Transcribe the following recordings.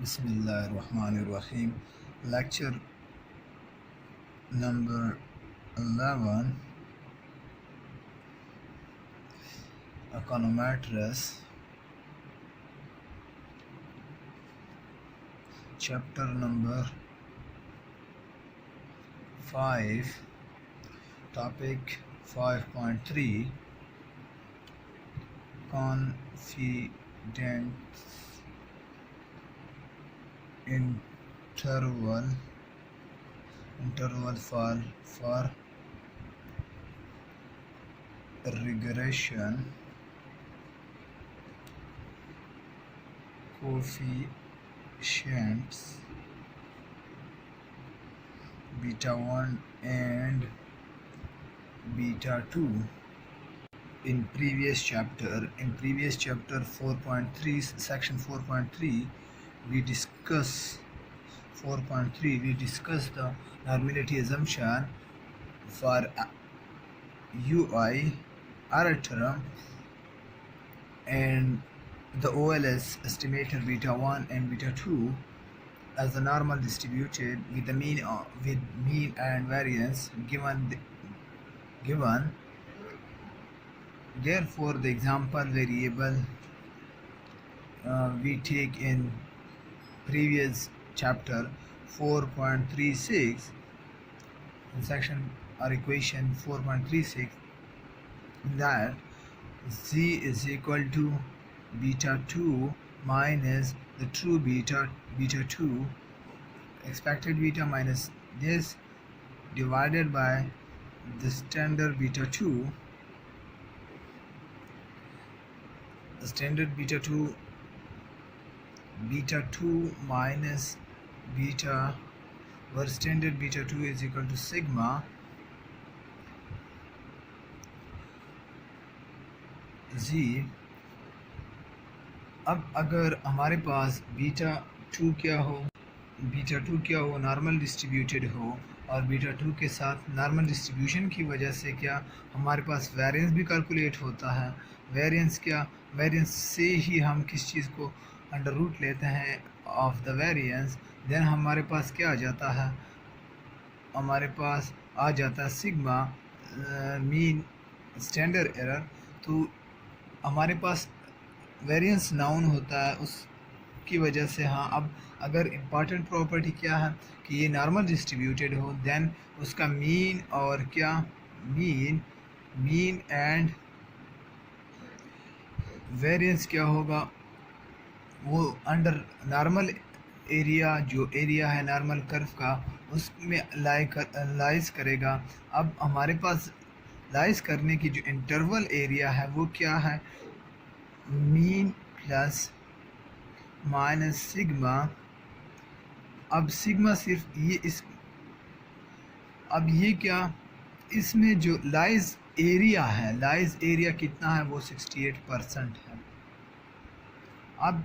Bismillahirrahmanirrahim. Lecture number 11, Econometrics, chapter number 5, topic 5.3, confidence interval for regression coefficients beta 1 and beta 2. In previous chapter 4.3, section 4.3, we discuss the normality assumption for UI error term and the OLS estimator beta 1 and beta 2 as the normal distributed with the mean and variance given. Therefore, the example variable we take in previous chapter 4.36 in section or equation 4.36, that z is equal to beta 2 minus the true beta 2 expected beta minus this divided by the standard beta 2. The standard beta 2 minus beta, where standard beta 2 is equal to sigma z. अब अगर हमारे पास beta 2 क्या हो normal distributed हो और beta 2 के साथ normal distribution की वजह से क्या हमारे पास वेरिएंस भी कैलकुलेट होता है। वेरिएंस से ही हम किस चीज़ को अंडर रूट लेते हैं ऑफ द वेरिएंस, देन हमारे पास क्या आ जाता है, हमारे पास आ जाता है सिग्मा मीन स्टैंडर्ड एरर। तो हमारे पास वेरिएंस नाउन होता है, उसकी वजह से हाँ। अब अगर इम्पॉर्टेंट प्रॉपर्टी क्या है कि ये नॉर्मल डिस्ट्रीब्यूटेड हो, देन उसका मीन और क्या मीन एंड वेरिएंस क्या होगा, वो अंडर नॉर्मल एरिया, जो एरिया है नॉर्मल कर्व का, उसमें लाइज करेगा। अब हमारे पास लाइज करने की जो इंटरवल एरिया है वो क्या है, मीन प्लस माइनस सिग्मा। अब सिग्मा सिर्फ ये क्या, इसमें जो लाइज एरिया कितना है, वो 68% है। अब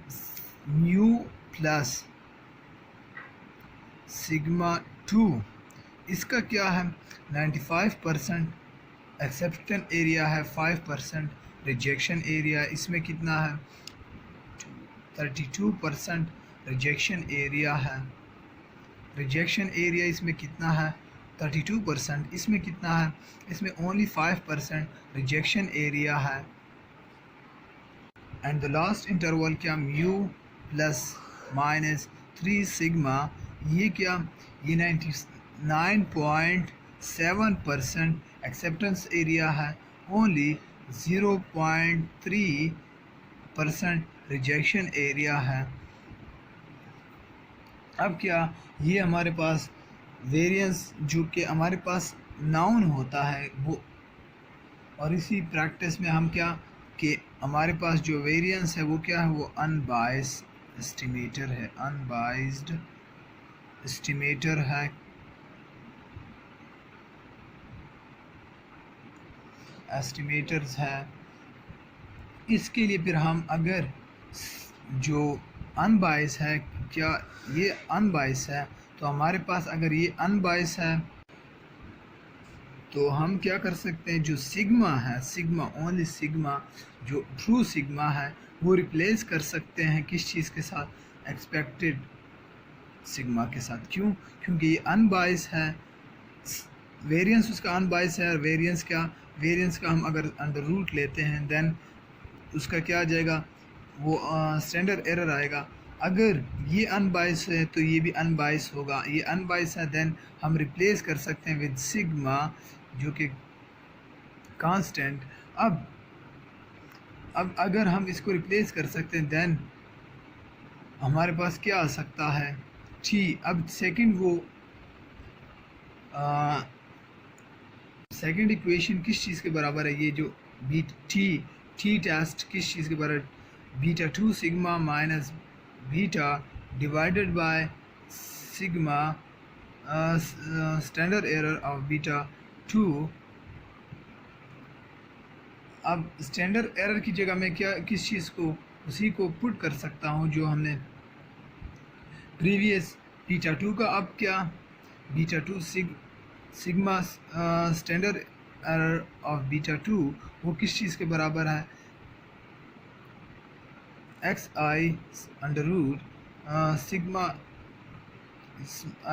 म्यू प्लस सिग्मा 2, इसका क्या है 95% एक्सेप्टेंस एरिया है, 5% रिजेक्शन एरिया, इसमें कितना है 32% रिजेक्शन एरिया है। रिजेक्शन एरिया इसमें कितना है 32%, इसमें कितना है, इसमें ओनली 5% रिजेक्शन एरिया है। एंड द लास्ट इंटरवल क्या, म्यू प्लस माइनस 3 सिग्मा, ये क्या, ये 99.7% एक्सेप्टेंस एरिया है, ओनली 0.3% रिजेक्शन एरिया है। अब क्या, ये हमारे पास वेरिएंस जो कि हमारे पास नाउन होता है वो, और इसी प्रैक्टिस में हम क्या कि हमारे पास जो वेरिएंस है वो क्या है, वो अनबाइस्ड एस्टिमेटर है, एस्टिमेटर्स है। इसके लिए फिर हम अगर जो अनबाइस है, क्या ये अनबाइस है, तो हमारे पास अगर ये अनबाइस है तो हम क्या कर सकते हैं, जो सिग्मा है, ओनली सिग्मा जो ट्रू सिग्मा है, वो रिप्लेस कर सकते हैं किस चीज़ के साथ, एक्सपेक्टेड सिग्मा के साथ। क्यों? क्योंकि ये अनबाइस है, वेरिएंस उसका अनबाइस है। और वेरिएंस का हम अगर अंडर रूट लेते हैं देन उसका क्या आ जाएगा, वो स्टैंडर्ड एरर आएगा। अगर ये अनबाइस है तो ये भी अनबाइस होगा। ये अनबाइस है देन हम रिप्लेस कर सकते हैं विद सिग्मा जो कि कांस्टेंट। अब अगर हम इसको रिप्लेस कर सकते हैं देन हमारे पास क्या आ सकता है, टी। अब सेकंड इक्वेशन किस चीज़ के बराबर है, ये जो बी टी टेस्ट किस चीज़ के बराबर, beta 2 sigma minus beta divided by sigma standard error of beta 2। अब स्टैंडर्ड एरर की जगह मैं किस चीज़ को उसी को पुट कर सकता हूँ जो हमने प्रीवियस बीटा 2 का। अब क्या beta 2 sigma standard error of beta 2 वो किस चीज़ के बराबर है, x i under root sigma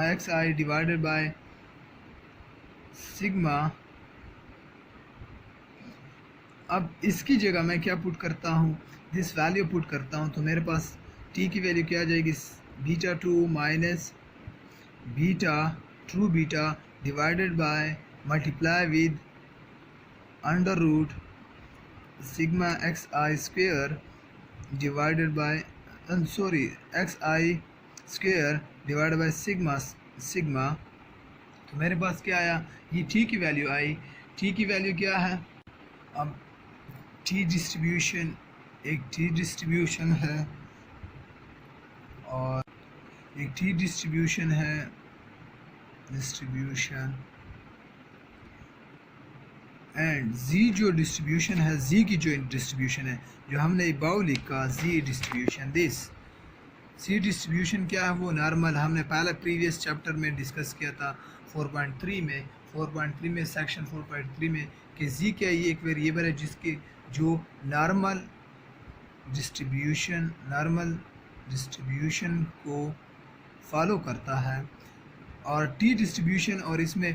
x i divided by sigma. अब इसकी जगह मैं क्या पुट करता हूँ, दिस वैल्यू पुट करता हूँ, तो मेरे पास टी की वैल्यू क्या आ जाएगी, beta 2 minus beta true beta divided by multiply with under root sigma x I square divided by X I square divided by sigma. तो मेरे पास क्या आया, ये टी की वैल्यू आई। टी की वैल्यू क्या है, अब टी डिस्ट्रीब्यूशन एक टी डिस्ट्रीब्यूशन है और एक टी डिस्ट्रीब्यूशन है एंड जी जो डिस्ट्रीब्यूशन है, जी की जो डिस्ट्रीब्यूशन है जो हमने बाउ लिखा जी डिस्ट्रीब्यूशन, दिस जी डिस्ट्रीब्यूशन क्या है, वो नॉर्मल हमने पहले प्रीवियस चैप्टर में डिस्कस किया था 4.3 में सेक्शन 4.3 में कि जी क्या है, ये एक वेरिएबल है जिसके जो नॉर्मल डिस्ट्रीब्यूशन को फॉलो करता है। और टी डिस्ट्रीब्यूशन और इसमें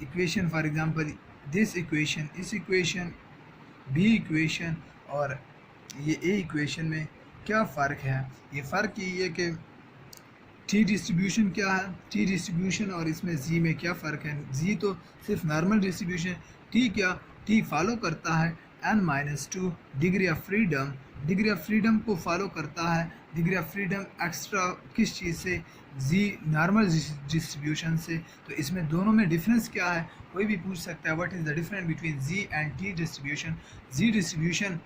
equation for example this equation, इस इक्वेशन, बी इक्वेशन और ये ए इक्वेशन में क्या फ़र्क है, ये फ़र्क ये है कि टी डिस्ट्रीब्यूशन क्या है, टी डिस्ट्रीब्यूशन और इसमें जी में क्या फ़र्क है। जी तो सिर्फ नॉर्मल डिस्ट्रीब्यूशन, टी क्या, टी फॉलो करता है n-2 डिग्री ऑफ फ्रीडम को फॉलो करता है। डिग्री ऑफ फ्रीडम एक्स्ट्रा किस चीज़ से, जी नॉर्मल डिस्ट्रीब्यूशन से। तो इसमें दोनों में डिफरेंस क्या है, कोई भी पूछ सकता है what is the difference between G and T distribution. G distribution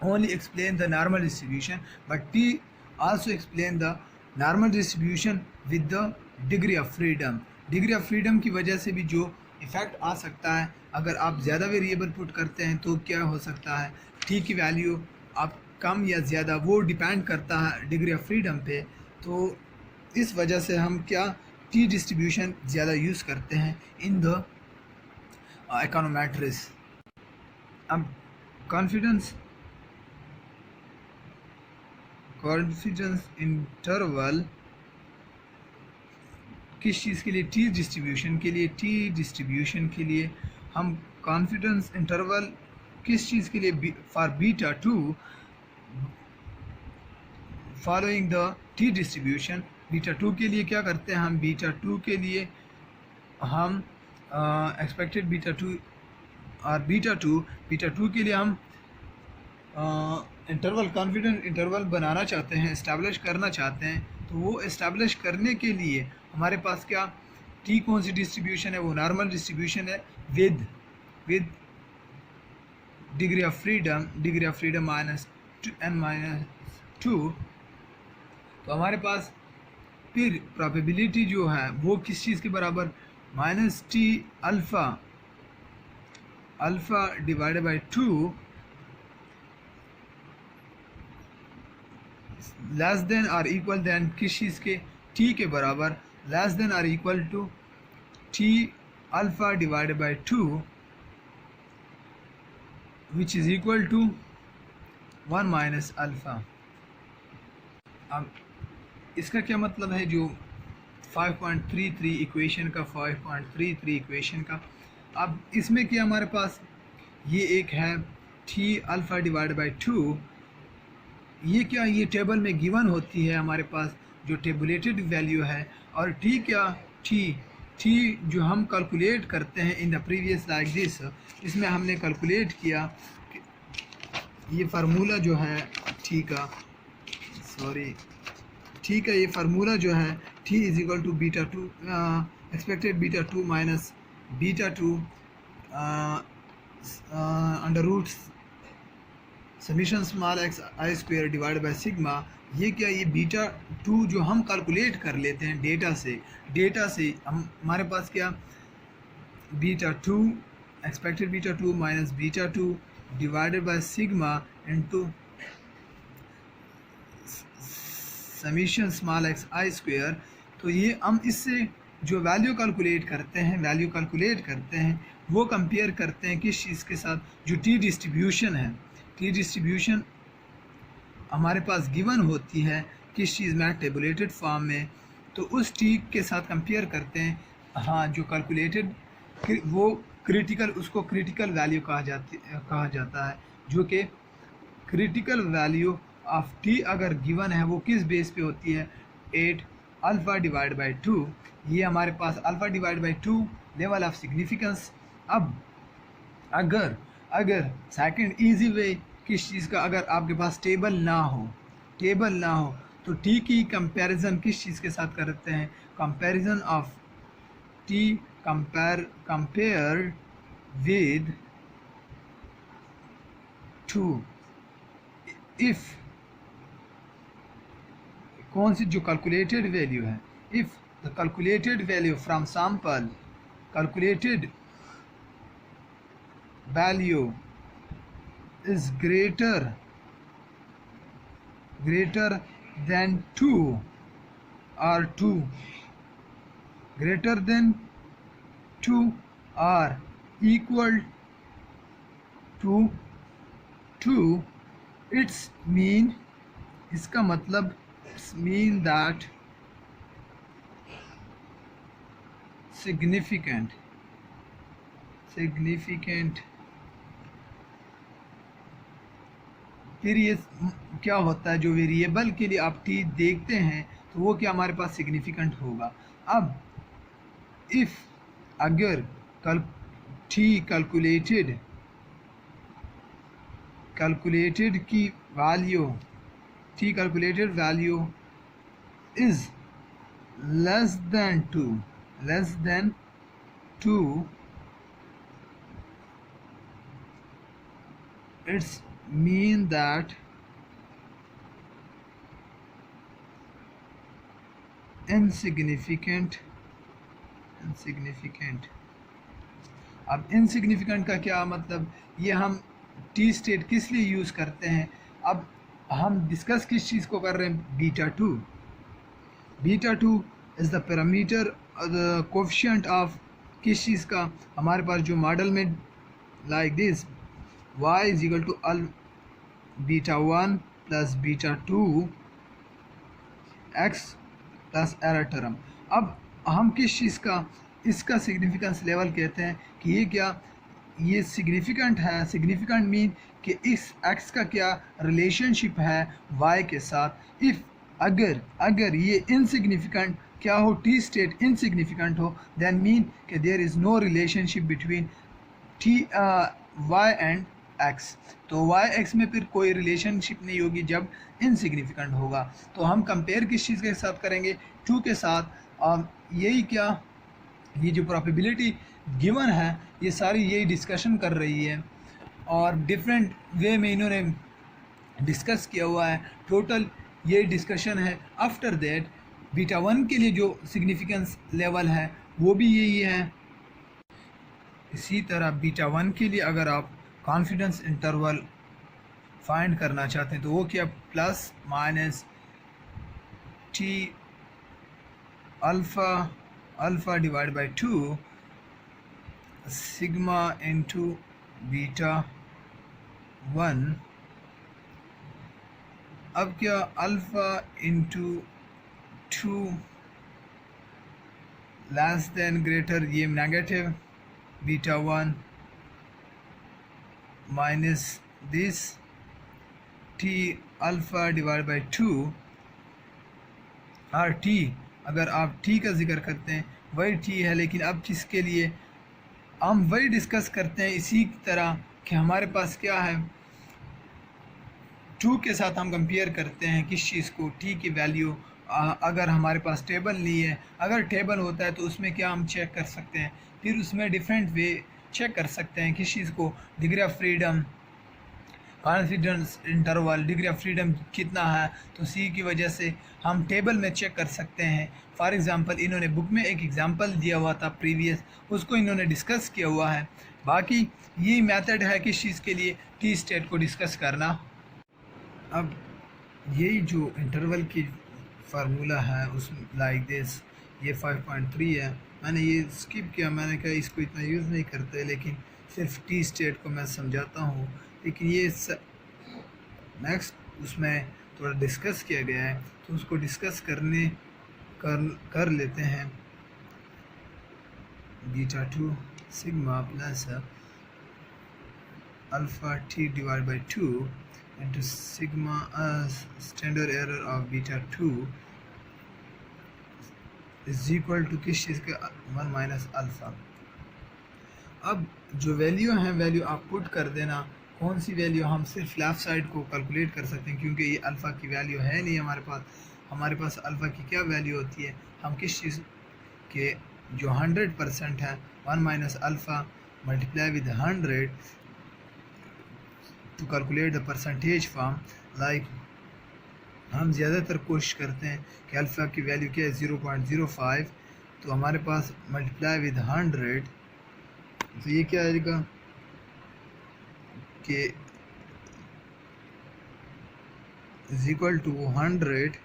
only explain the normal distribution but T also explain the normal distribution with the degree of freedom। Degree of freedom की वजह से भी जो effect आ सकता है, अगर आप ज़्यादा वेरिएबल पुट करते हैं तो क्या हो सकता है, टी की वैल्यू आप कम या ज़्यादा वो डिपेंड करता है डिग्री ऑफ फ्रीडम पे। तो इस वजह से हम क्या टी डिस्ट्रीब्यूशन ज़्यादा यूज़ करते हैं इन द इकोनोमेट्रिक्स। अब कॉन्फिडेंस इंटरवल किस चीज़ के लिए, टी डिस्ट्रीब्यूशन के लिए। टी डिस्ट्रीब्यूशन के लिए हम कॉन्फिडेंस इंटरवल किस चीज़ के लिए, for beta 2 following the T distribution. Beta 2 के लिए क्या करते हैं हम, बीटा 2 के लिए हम एक्सपेक्टेड बीटा 2 और बीटा 2 के लिए हम इंटरवल कॉन्फिडेंस इंटरवल बनाना चाहते हैं, इस्टेब्लिश करना चाहते हैं। तो वो इस्टेब्लिश करने के लिए हमारे पास क्या, टी कौन सी डिस्ट्रीब्यूशन है, वो नॉर्मल डिस्ट्रीब्यूशन है with degree of freedom -n-2। तो हमारे पास फिर प्रोबेबिलिटी जो है वो किस चीज़ के बराबर, -t alpha divided by 2 less than और इक्वल देन किस चीज़ के, टी के बराबर, लेस देन और equal to T alpha divided by 2 which is equal to 1 minus alpha. अब इसका क्या मतलब है, जो 5.33 इक्वेशन का 5.33 इक्वेशन का, अब इसमें क्या हमारे पास ये एक है टी अल्फ़ा डिवाइड बाई 2, ये क्या, ये टेबल में गिवन होती है हमारे पास जो टेबुलेटेड वैल्यू है, और टी क्या, टी जो हम कैलकुलेट करते हैं in the previous like this, इसमें हमने कैलकुलेट किया ये फार्मूला जो है टी का, सॉरी टी का ये फार्मूला जो है T is equal to beta two expected beta two minus beta two under root summation small X I square divide by sigma. ये क्या, ये बीटा टू जो हम कैलकुलेट कर लेते हैं डेटा से हमारे पास क्या, beta two expected beta two minus beta two divided by sigma into summation small X I square. तो ये हम इससे जो वैल्यू कैलकुलेट करते हैं वो कंपेयर करते हैं किस चीज़ के साथ, जो टी डिस्ट्रीब्यूशन है। टी डिस्ट्रीब्यूशन हमारे पास गिवन होती है किस चीज़ में, टेबुलेटेड फॉर्म में, तो उस टी के साथ कंपेयर करते हैं। हाँ, जो कैलकुलेटेड वो क्रिटिकल, उसको क्रिटिकल वैल्यू कहा जाता है, जो कि क्रिटिकल वैल्यू ऑफ टी अगर गिवन है वो किस बेस पे होती है, 8 अल्फ़ा डिवाइड बाई 2। ये हमारे पास alpha divide by 2 level of significance. अब अगर सेकंड इजी वे किस चीज़ का, अगर आपके पास टेबल ना हो तो टी की कंपैरिजन किस चीज़ के साथ करते हैं, comparison of T compare with 2। If कौन सी जो कैलकुलेटेड वैल्यू है, if the calculated value from sample calculated value is greater than 2 or 2 greater than 2 or equal to 2, it's mean, इसका मतलब mean that significant फिर ये क्या होता है, जो वेरिएबल के लिए आप टी देखते हैं तो वो क्या हमारे पास सिग्निफिकेंट होगा। अब इफ़ अगर टी कैलकुलेटेड की value, T calculated value is less than 2, it's mean that insignificant। अब इनसिग्निफिकेंट का क्या मतलब, ये हम टी स्टेट किस लिए यूज़ करते हैं। अब हम डिस्कस किस चीज़ को कर रहे हैं, beta two is the parameter, the coefficient of किस चीज़ का, हमारे पास जो मॉडल में like this y is equal to beta 1 plus beta 2 x plus error term. अब हम किस चीज़ का, इसका सिग्निफिकेंस लेवल कहते हैं कि ये क्या, ये सिग्निफिकेंट है। सिग्निफिकेंट मीन कि इस x का क्या रिलेशनशिप है y के साथ। इफ़ अगर ये इनसिग्निफिकेंट क्या हो, टी स्टेट इनसिग्निफिकेंट हो, देन मीन कि there is no relationship between y and x। तो y x में फिर कोई रिलेशनशिप नहीं होगी जब इनसिग्निफिकेंट होगा। तो हम कंपेयर किस चीज़ के साथ करेंगे, 2 के साथ। यही क्या, ये जो प्रोबेबिलिटी गिवन है ये सारी यही डिस्कशन कर रही है, और डिफरेंट वे में इन्होंने डिस्कस किया हुआ है। टोटल ये डिस्कशन है। आफ्टर दैट बीटा 1 के लिए जो सिग्निफिकेंस लेवल है वो भी यही है। इसी तरह बीटा 1 के लिए अगर आप कॉन्फिडेंस इंटरवल फाइंड करना चाहते हैं तो वो क्या, plus minus T alpha divide by 2 sigma into beta 1। अब क्या, alpha into 2 less than greater, ये negative beta 1 minus this T alpha divide by 2 और टी, अगर आप टी का जिक्र करते हैं वही टी है, लेकिन अब किसके लिए हम वही डिस्कस करते हैं इसी तरह कि हमारे पास क्या है, 2 के साथ हम कंपेयर करते हैं किस चीज़ को, टी की वैल्यू। अगर हमारे पास टेबल नहीं है, अगर टेबल होता है तो उसमें क्या हम चेक कर सकते हैं, फिर उसमें डिफरेंट वे चेक कर सकते हैं किस चीज़ को, degree of freedom, confidence interval, degree of freedom कितना है, तो सी की वजह से हम टेबल में चेक कर सकते हैं। फॉर एग्ज़ाम्पल इन्होंने बुक में एक एग्ज़ाम्पल दिया हुआ था प्रीवियस, उसको इन्होंने डिस्कस किया हुआ है। बाकी ये मेथड है किस चीज़ के लिए, टी स्टेट को डिस्कस करना। अब यही जो इंटरवल की फार्मूला है उस लाइक दिस, ये 5.3 है, मैंने ये स्किप किया, मैंने कहा इसको इतना यूज़ नहीं करते, लेकिन सिर्फ टी स्टेट को मैं समझाता हूँ। लेकिन ये नेक्स्ट उसमें थोड़ा डिस्कस किया गया है, तो उसको डिस्कस कर लेते हैं। Beta 2 sigma plus alpha T divide by 2 into sigma standard error of beta 2 is equal to किस चीज़ का, 1 माइनस अल्फ़ा। अब जो वैल्यू है वैल्यू आप पुट कर देना, कौन सी वैल्यू, हम सिर्फ लेफ़्ट साइड को कैलकुलेट कर सकते हैं क्योंकि ये अल्फ़ा की वैल्यू है नहीं हमारे पास अल्फ़ा की क्या वैल्यू होती है, हम किस चीज़ के जो 100% है, 1 minus alpha multiply with 100 to calculate the percentage form. Like हम ज़्यादातर कोशिश करते हैं कि अल्फ़ा की वैल्यू क्या है, 0.05, तो हमारे पास मल्टीप्लाई विद 100, तो ये क्या आएगा कि इज इक्वल टू 100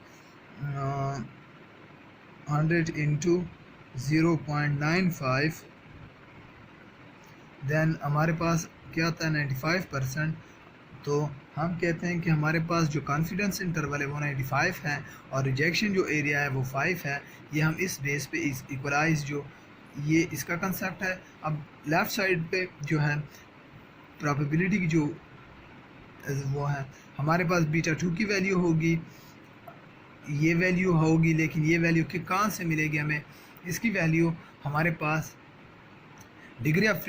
इंटू 0.95, देन हमारे पास क्या था 95%। तो हम कहते हैं कि हमारे पास जो कॉन्फिडेंस इंटरवल है वो 95 है और रिजेक्शन जो एरिया है वो 5 है। ये हम इस बेस पे इस इक्वलाइज जो ये इसका कंसेप्ट है। अब लेफ़्ट साइड पे जो है प्रोबेबिलिटी की जो वो है, हमारे पास बीटा 2 की वैल्यू होगी, ये वैल्यू होगी, लेकिन ये वैल्यू कि कहाँ से मिलेगी हमें, इसकी वैल्यू हमारे पास डिग्री ऑफ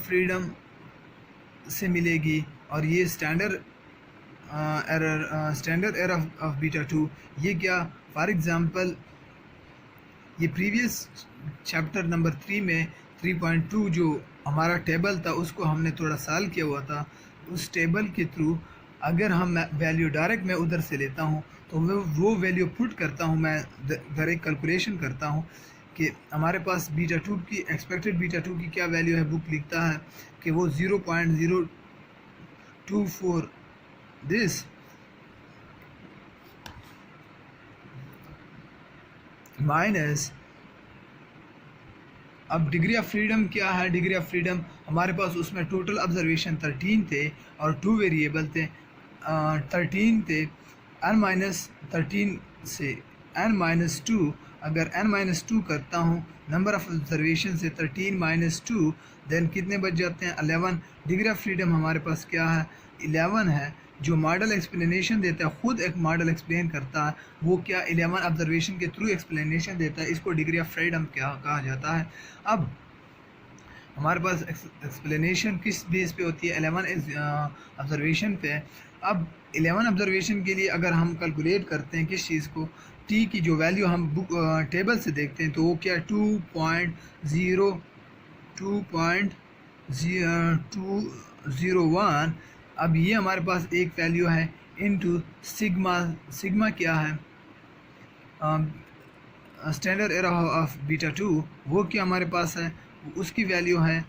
फ्रीडम से मिलेगी। और ये स्टैंडर्ड एरर ऑफ बीटा 2, ये क्या, फॉर एग्ज़ाम्पल ये प्रीवियस चैप्टर नंबर 3 में 3.2 जो हमारा टेबल था उसको हमने थोड़ा सॉल्व किया हुआ था। उस टेबल के थ्रू अगर हम वैल्यू डायरेक्ट मैं उधर से लेता हूँ तो वो वैल्यू पुट करता हूँ, मैं डायरेक्ट कैलकुलेशन करता हूँ कि हमारे पास बीटा 2 की एक्सपेक्टेड बीटा 2 की क्या वैल्यू है। बुक लिखता है कि वो 0.024 दिस माइनस, अब डिग्री ऑफ फ्रीडम क्या है, डिग्री ऑफ फ्रीडम हमारे पास उसमें टोटल ऑब्जर्वेशन 13 थे और 2 वेरिएबल थे, 13 थे, n-13 से n-2, अगर n-2 करता हूँ नंबर ऑफ ऑब्जर्वेशन से 13 - 2 देन कितने बच जाते हैं 11। डिग्री ऑफ फ्रीडम हमारे पास क्या है 11 है। जो मॉडल एक्सप्लेनेशन देता है, खुद एक मॉडल एक्सप्लेन करता है, वो क्या 11 ऑब्जर्वेशन के थ्रू एक्सप्लेनेशन देता है, इसको डिग्री ऑफ फ्रीडम क्या कहा जाता है। अब हमारे पास एक्सप्लेनेशन किस बेस पे होती है, 11 ऑब्जर्वेशन पे। अब 11 ऑब्जर्वेशन के लिए अगर हम कैलकुलेट करते हैं किस चीज़ को, टी की जो वैल्यू हम बुक टेबल से देखते हैं तो वो क्या 2.201। अब ये हमारे पास एक वैल्यू है इनटू सिग्मा क्या है स्टैंडर्ड एरर ऑफ बीटा 2, वो क्या हमारे पास है, उसकी वैल्यू है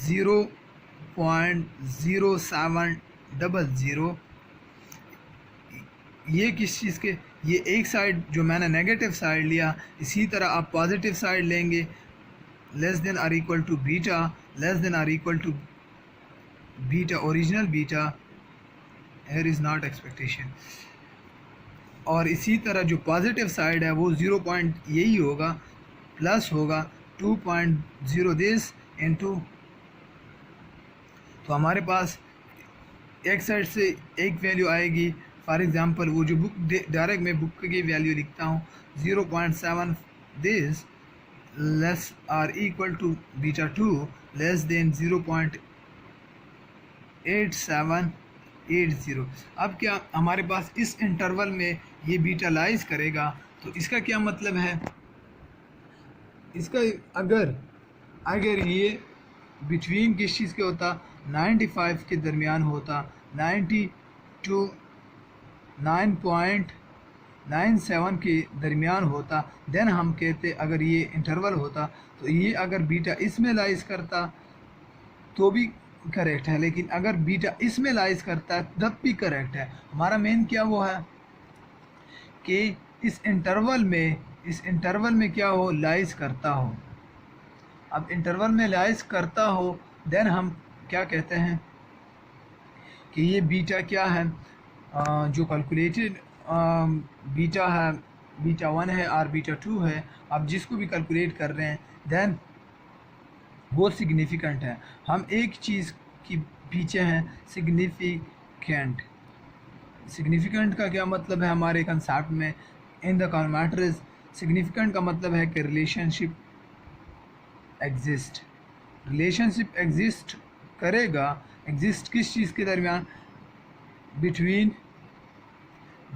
0.0700। ये किस चीज़ के, ये एक साइड जो मैंने नेगेटिव साइड लिया, इसी तरह आप पॉजिटिव साइड लेंगे, less than or equal to beta, less than or equal to beta original beta, here is not expectation। और इसी तरह जो पॉजिटिव साइड है वो 0 पॉइंट यही होगा, प्लस होगा 2.0 दिस इंटू, तो हमारे पास एक साइड से एक वैल्यू आएगी। फॉर एग्ज़ाम्पल वो जो बुक डायरेक्ट मैं बुक की वैल्यू लिखता हूँ 0.7 this less or equal to beta 2 less than 0.8780। अब क्या हमारे पास इस इंटरवल में ये बीटा लाइज करेगा, तो इसका क्या मतलब है, इसका अगर ये बिटवीन किस चीज़ के होता, 95 के दरमियान होता, 90 टू 9.97 के दरमियान होता, देन हम कहते अगर ये इंटरवल होता तो ये अगर बीटा इसमें लाइज करता तो भी करेक्ट है, लेकिन अगर बीटा इसमें लाइज करता है तब भी करेक्ट है। हमारा मेन क्या वो है कि इस इंटरवल में क्या हो, लाइज करता हो। अब इंटरवल में लाइज करता हो देन हम क्या कहते हैं कि ये बीटा क्या है, जो कैलकुलेटेड बीटा है, बीटा 1 है और बीटा 2 है, आप जिसको भी कैलकुलेट कर रहे हैं देन वो सिग्निफिकेंट है। हम एक चीज़ की पीछे हैं सिग्निफिकेंट का क्या मतलब है हमारे कंसेप्ट में, इन द कॉन्मेट्रिज सिग्निफिकेंट का मतलब है कि रिलेशनशिप एग्जिस्ट करेगा। एग्जिस्ट किस चीज़ के दरमियान, between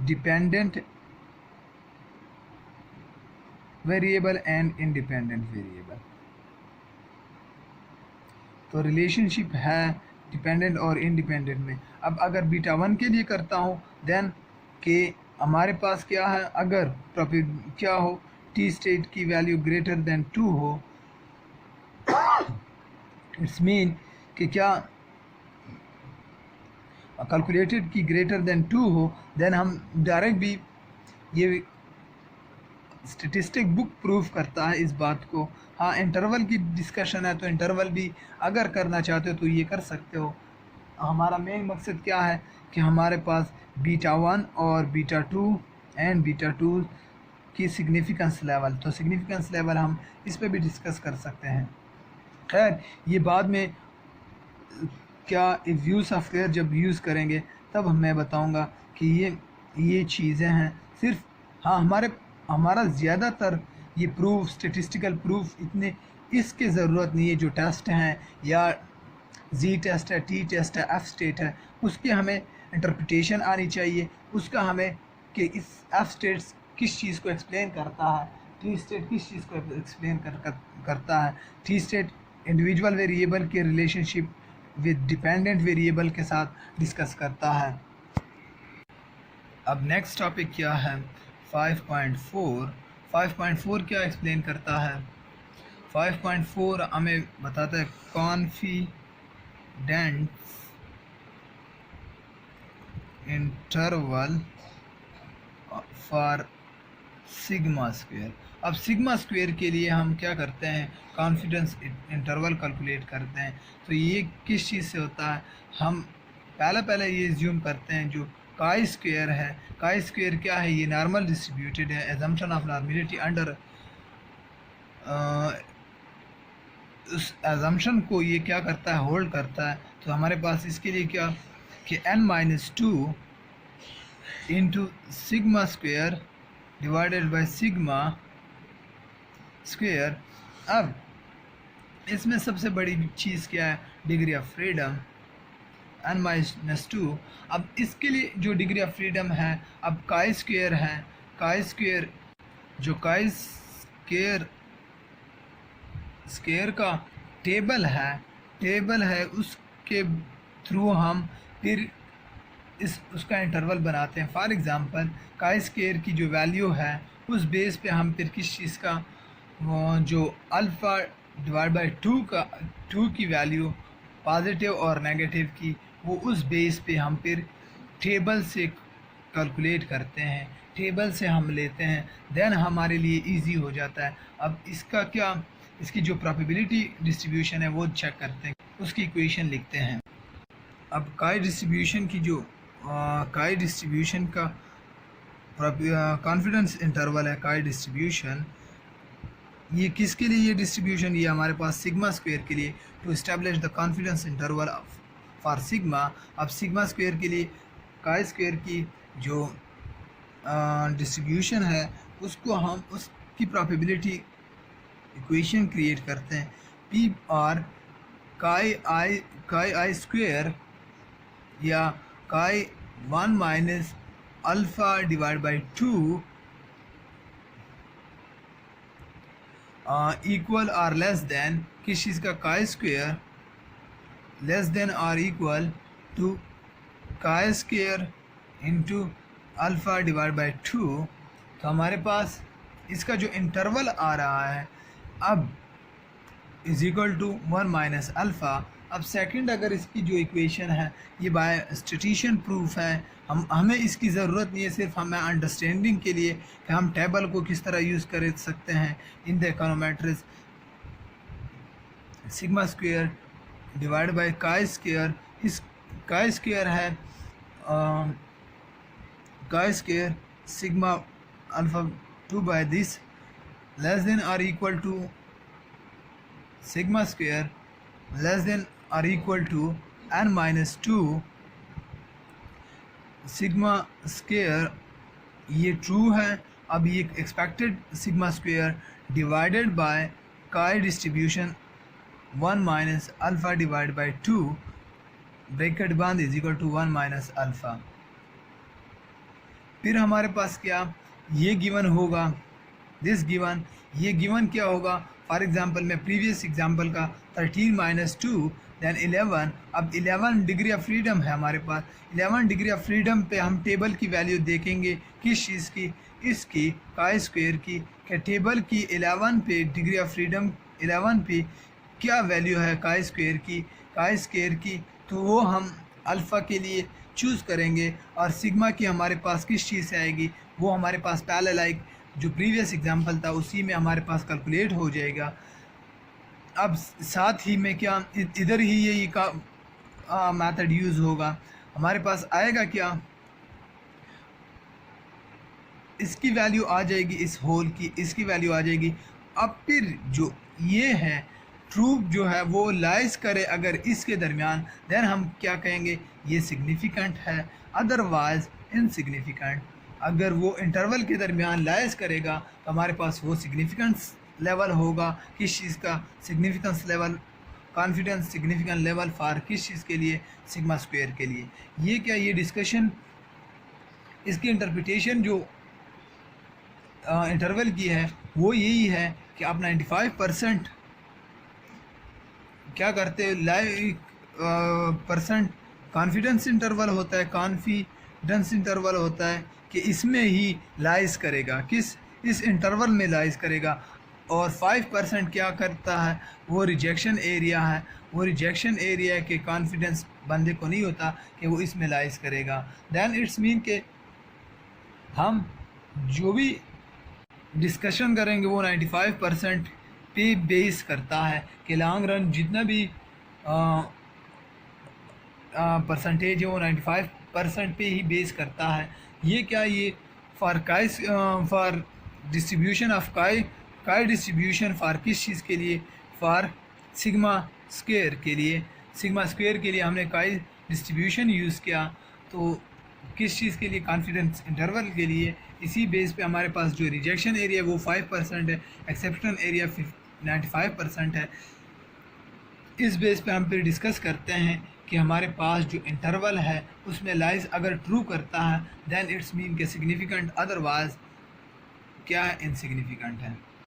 dependent variable and independent variable. तो रिलेशनशिप है डिपेंडेंट और इंडिपेंडेंट में। अब अगर बीटा 1 के लिए करता हूँ देन के हमारे पास क्या है, अगर क्या हो, टी स्टेट की वैल्यू ग्रेटर देन 2 हो, इट्स मीन कि क्या कैलकुलेटेड की ग्रेटर देन 2 हो, देन हम डायरेक्ट भी ये स्टेटिस्टिक बुक प्रूफ करता है इस बात को। हाँ, इंटरवल की डिस्कशन है तो इंटरवल भी अगर करना चाहते हो तो ये कर सकते हो। हमारा मेन मकसद क्या है कि हमारे पास बीटा 1 और बीटा 2 एंड बीटा 2 की सिग्निफिकेंस लेवल, तो सिग्निफिकेंस लेवल हम इस पे भी डिस्कस कर सकते हैं। खैर ये बाद में क्या व्यू सॉफ्टवेयर जब यूज़ करेंगे तब मैं बताऊंगा कि ये चीज़ें हैं। सिर्फ हाँ हमारा ज़्यादातर ये प्रूफ, स्टेटिस्टिकल प्रूफ इतने इसके ज़रूरत नहीं है। जो टेस्ट हैं या जी टेस्ट है, टी टेस्ट है, एफ स्टेट है, उसकी हमें इंटरप्रिटेशन आनी चाहिए। उसका हमें कि इस एफ स्टेट्स किस चीज़ को एक्सप्लेन करता है, टी स्टेट किस चीज़ को एक्सप्लेन करता है। टी स्टेट इंडिविजुअल वेरिएबल के रिलेशनशिप विद डिपेंडेंट वेरिएबल के साथ डिस्कस करता है। अब नेक्स्ट टॉपिक क्या है, 5.4 क्या एक्सप्लेन करता है। 5.4 हमें बताता है confidence interval for sigma square. अब सिग्मा स्क्वायर के लिए हम क्या करते हैं, कॉन्फिडेंस इंटरवल कैलकुलेट करते हैं। तो ये किस चीज़ से होता है, हम पहले ये एज्यूम करते हैं जो काई स्क्वायर है। काई स्क्वायर क्या है, ये नॉर्मल डिस्ट्रीब्यूटेड है। एजम्पशन ऑफ नॉर्मलिटी अंडर उस एजम्पशन को ये क्या करता है, होल्ड करता है। तो हमारे पास इसके लिए क्या कि n-2 into sigma square divided by sigma square. अब इसमें सबसे बड़ी चीज़ क्या है, डिग्री ऑफ फ्रीडम n-2। अब इसके लिए जो डिग्री ऑफ फ्रीडम है, अब काई स्क्वायर है, काई स्क्वायर का टेबल है उसके थ्रू हम फिर उसका इंटरवल बनाते हैं। फॉर एग्ज़ाम्पल काई स्क्वायर की जो वैल्यू है उस बेस पे हम फिर किस चीज़ का जो अल्फ़ा डिवाइड बाई 2 की वैल्यू पॉजिटिव और नेगेटिव की, वो उस बेस पे हम फिर टेबल से कैलकुलेट करते हैं, टेबल से हम लेते हैं, देन हमारे लिए इजी हो जाता है। अब इसका क्या, इसकी जो प्रोबेबिलिटी डिस्ट्रीब्यूशन है वो चेक करते हैं, उसकी इक्वेशन लिखते हैं। अब काई डिस्ट्रीब्यूशन की जो काई डिस्ट्रीब्यूशन का कॉन्फिडेंस इंटरवल है काई डिस्ट्रीब्यूशन। ये किसके लिए ये डिस्ट्रीब्यूशन, ये हमारे पास सिग्मा स्क्वायर के लिए, to establish the confidence interval for sigma. अब सिग्मा स्क्वायर के लिए काई स्क्वायर की जो डिस्ट्रीब्यूशन है उसको हम उसकी प्रोबेबिलिटी इक्वेशन क्रिएट करते हैं, पी आर काई आई स्क्वायर या chi 1 minus alpha divide by 2 equal और लेस देन किस चीज़ का, काई स्क्वायर लेस देन और equal to chi square into alpha divide by 2। तो हमारे पास इसका जो इंटरवल आ रहा है अब is equal to 1 minus alpha. अब सेकंड अगर इसकी जो इक्वेशन है ये बाय स्टैटिस्टिशियन प्रूफ है, हमें इसकी ज़रूरत नहीं है, सिर्फ हमें अंडरस्टैंडिंग के लिए कि हम टेबल को किस तरह यूज़ कर सकते हैं in the econometrics. Sigma square divide by chi square, इस काई स्क्वायर है chi square sigma alpha 2 by this less than और equal to sigma square less than और equal to n minus 2 sigma square, ये true है। अब ये expected sigma square divided by chi distribution 1 minus alpha divide by 2 bracket बंद is equal to 1 minus alpha. फिर हमारे पास क्या ये गिवन होगा, दिस गिवन, ये गिवन क्या होगा, फॉर एग्जांपल मैं प्रीवियस एग्जांपल का 13 माइनस 2 दैन 11। अब 11 डिग्री ऑफ फ्रीडम है हमारे पास, 11 डिग्री ऑफ फ्रीडम पे हम टेबल की वैल्यू देखेंगे किस चीज़ की, इसकी काई स्क्वायर की, कि टेबल की 11 पे डिग्री ऑफ फ्रीडम 11 पे क्या वैल्यू है काई स्क्वायर की, तो वो हम अल्फ़ा के लिए चूज़ करेंगे और सिग्मा की हमारे पास किस चीज़ से आएगी, वो हमारे पास पहले लाइक जो प्रीवियस एग्जांपल था उसी में हमारे पास कैलकुलेट हो जाएगा। अब साथ ही में क्या इधर ही यही का मेथड यूज़ होगा, हमारे पास आएगा क्या, इसकी वैल्यू आ जाएगी, इस होल की इसकी वैल्यू आ जाएगी। अब फिर जो ये है ट्रू जो है वो लाइज करे अगर इसके दरमियान, देन हम क्या कहेंगे, ये सिग्निफिकेंट है, अदरवाइज इनसिग्निफिकेंट। अगर वो इंटरवल के दरमियान लाइज करेगा तो हमारे पास वो सिग्निफिकेंस लेवल होगा, किस चीज़ का, significance level, confidence significant level for किस चीज़ के लिए, सिग्मा स्क्वायर के लिए। ये क्या, ये डिस्कशन, इसकी इंटरप्रिटेशन जो इंटरवल की है वो यही है कि आप 95% क्या करते हैं, परसेंट कॉन्फिडेंस इंटरवल होता है, कॉन्फिडेंस इंटरवल होता है कि इसमें ही लाइज करेगा, किस, इस इंटरवल में लाइज करेगा। और 5% क्या करता है, वो रिजेक्शन एरिया है, वो रिजेक्शन एरिया के कॉन्फिडेंस बंदे को नहीं होता कि वो इसमें लाइज करेगा। दैन इट्स मीन के हम जो भी डिस्कशन करेंगे वो 95% पे बेस करता है कि लॉन्ग रन जितना भी परसेंटेज है वो 95% पे ही बेस करता है। ये क्या, ये फॉर डिस्ट्रीब्यूशन ऑफ काई डिस्ट्रीब्यूशन फॉर किस चीज़ के लिए, फॉर सिग्मा स्क्वायर के लिए। सिग्मा स्क्वायर के लिए हमने काई डिस्ट्रीब्यूशन यूज़ किया, तो किस चीज़ के लिए, कॉन्फिडेंस इंटरवल के लिए। इसी बेस पे हमारे पास जो रिजेक्शन एरिया वो 5% है, एक्सेप्शन एरिया 95% है। इस बेस पे हम फिर डिस्कस करते हैं कि हमारे पास जो इंटरवल है उसमें लाइज अगर ट्रू करता है देन इट्स मीन के सिग्निफिकेंट, अदरवाइज क्या है, इनसिग्निफिकेंट है।